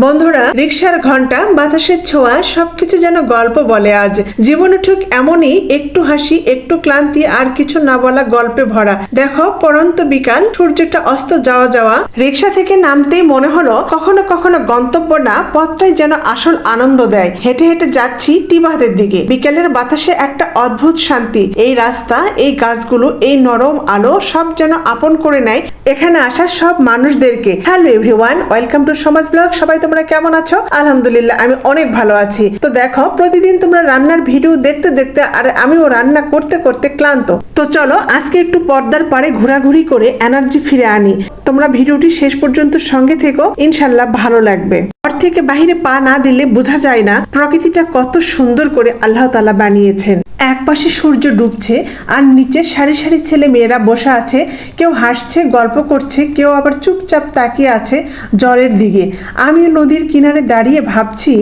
বন্ধুরা, রিকশার ঘন্টা, বাতাসের ছোঁয়া সবকিছু যেন গল্প বলে। আজ জীবনে ঠিক এমনই, একটু হাসি, একটু ক্লান্তি, আর কিছু না বলা গল্পে ভরা। দেখো, পরন্ত বিকাল, সূর্যটা অস্ত যাওয়া যাওয়া। রিকশা থেকে নামতেই মনে হলো কখনো কখনো গন্তব্য না, পথটাই যেন আসল আনন্দ দেয়। হেঁটে হেঁটে যাচ্ছি টিবাহাদের দিকে। বিকেলের বাতাসে একটা অদ্ভুত শান্তি। এই রাস্তা, এই গাছগুলো, এই নরম আলো সব যেন আপন করে নেয় এখানে আসা সব মানুষদেরকে। হ্যালো এভরিওয়ান, ওয়েলকাম টু সমাজ ব্লগ। সবাই তোমরা কেমন আছো? আলহামদুলিল্লাহ, আমি অনেক ভালো আছি। তো দেখো, প্রতিদিন তোমরা রান্নার ভিডিও দেখতে দেখতে আর আমিও রান্না করতে করতে ক্লান্ত। তো চলো আজকে একটু পর্দার পারে ঘোরাঘুরি করে এনার্জি ফিরে আনি। তোমরা ভিডিওটি শেষ পর্যন্ত সঙ্গে থেকো, ইনশাল্লাহ ভালো লাগবে। ঘর থেকে বাহিরে পা না দিলে বোঝা যায় না প্রকৃতিটা কত সুন্দর করে আল্লাহ তাআলা বানিয়েছেন। এক পাশে সূর্য ডুবছে আর নিচে সারি সারি ছেলে মেয়েরা বসে আছে। কেউ হাসছে, গল্প করছে, কেউ আবার চুপচাপ তাকিয়ে আছে জলের দিকে। আমি নদীর কিনারে দাঁড়িয়ে ভাবছি,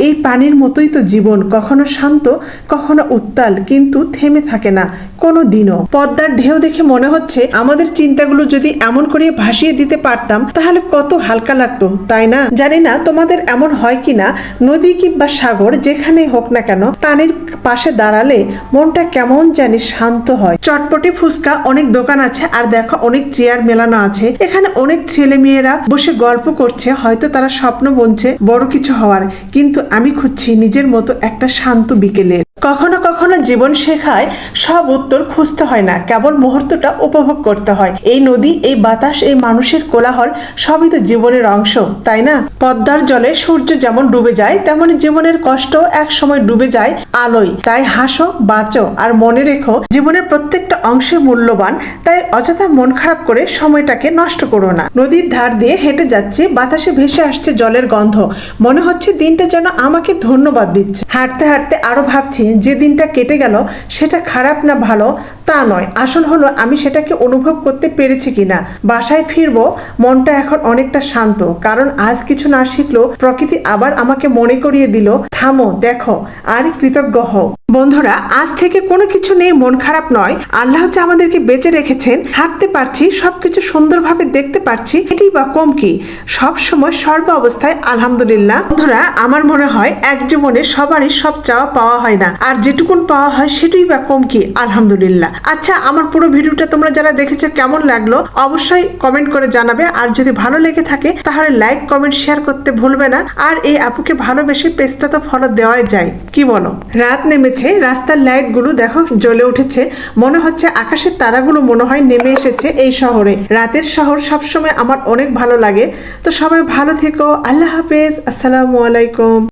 এই পানির মতোই তো জীবন, কখনো শান্ত, কখনো উত্তাল, কিন্তু থেমে থাকে না কোনো দিনও। পদ্মার ঢেউ দেখে মনে হচ্ছে আমাদের চিন্তাগুলো যদি এমন করে ভাসিয়ে দিতে পারতাম তাহলে কত হালকা লাগতো, তাই না? জানি না তোমাদের এমন হয় কিনা, নদী কিংবা সাগর যেখানেই হোক না কেন, পানির পাশে দাঁড়ালে মনটা কেমন জানি শান্ত হয়। চটপটি ফুচকা অনেক দোকান আছে, আর দেখো অনেক চেয়ার মেলানো আছে। এখানে অনেক ছেলে মেয়েরা বসে গল্প করছে, হয়তো তারা স্বপ্ন বুনছে বড় কিছু হওয়ার। কিন্তু আমি খুঁজছি নিজের মতো একটা শান্ত বিকেলের। কখনো কখনো জীবন শেখায় সব উত্তর খুঁজতে হয় না, কেবল মুহূর্তটা উপভোগ করতে হয়। এই নদী, এই বাতাস, এই মানুষের কোলাহল সবই তো জীবনের অংশ, তাই না? পদ্মার জলে সূর্য যেমন ডুবে যায়, তেমনি জীবনের কষ্ট এক সময় ডুবে যায় আলোয়। তাই হাসো, বাঁচো, আর মনে রেখো জীবনের প্রত্যেকটা অংশে মূল্যবান। তাই অযথা মন খারাপ করে সময়টাকে নষ্ট করো না। নদীর ধার দিয়ে হেঁটে যাচ্ছি, বাতাসে ভেসে আসছে জলের গন্ধ। মনে হচ্ছে দিনটা যেন আমাকে ধন্যবাদ দিচ্ছে। হাঁটতে হাঁটতে আরো ভাবছি, যে দিনটা কেটে গেল সেটা খারাপ না ভালো তা নয়, আসল হলো আমি সেটাকে অনুভব করতে পেরেছি কিনা। বাসায় ফিরবো, মনটা এখন অনেকটা শান্ত, কারণ আজ কিছু না শিখলেও প্রকৃতি আবার আমাকে মনে করিয়ে দিল, থামো, দেখো, আর কৃতজ্ঞ হও। বন্ধুরা, আজ থেকে কোনো কিছু নেই মন খারাপ নয়। আল্লাহ হচ্ছে আমাদেরকে বেঁচে রেখেছেন, হাঁটতে পারছি, সবকিছু সুন্দরভাবে দেখতে পারছি, এটাই বা কম কি? সব সময় সর্ব অবস্থায় আলহামদুলিল্লাহ। বন্ধুরা, আমার মনে হয় এক জীবনে সবারই সব চাওয়া পাওয়া হয় না, আর যেটুকুন পাওয়া হয় সেটাই বা কম কি? আলহামদুলিল্লাহ। আচ্ছা, আমার পুরো ভিডিওটা তোমরা যারা দেখেছো কেমন লাগলো অবশ্যই কমেন্ট করে জানাবে। আর যদি ভালো লেগে থাকে তাহলে লাইক, কমেন্ট, শেয়ার করতে ভুলবে না। আর এই আপুকে ভালোবেসে পেজটা তো ফলো দেওয়াই যায়, কি বলো? রাত নেমেছে, রাস্তার লাইট গুলো দেখো জ্বলে উঠেছে। মনে হচ্ছে আকাশের তারাগুলো মনে হয় নেমে এসেছে এই শহরে। রাতের শহর সবসময় আমার অনেক ভালো লাগে। তো সবাই ভালো থেকো, আল্লাহ হাফেজ, আসসালামু আলাইকুম।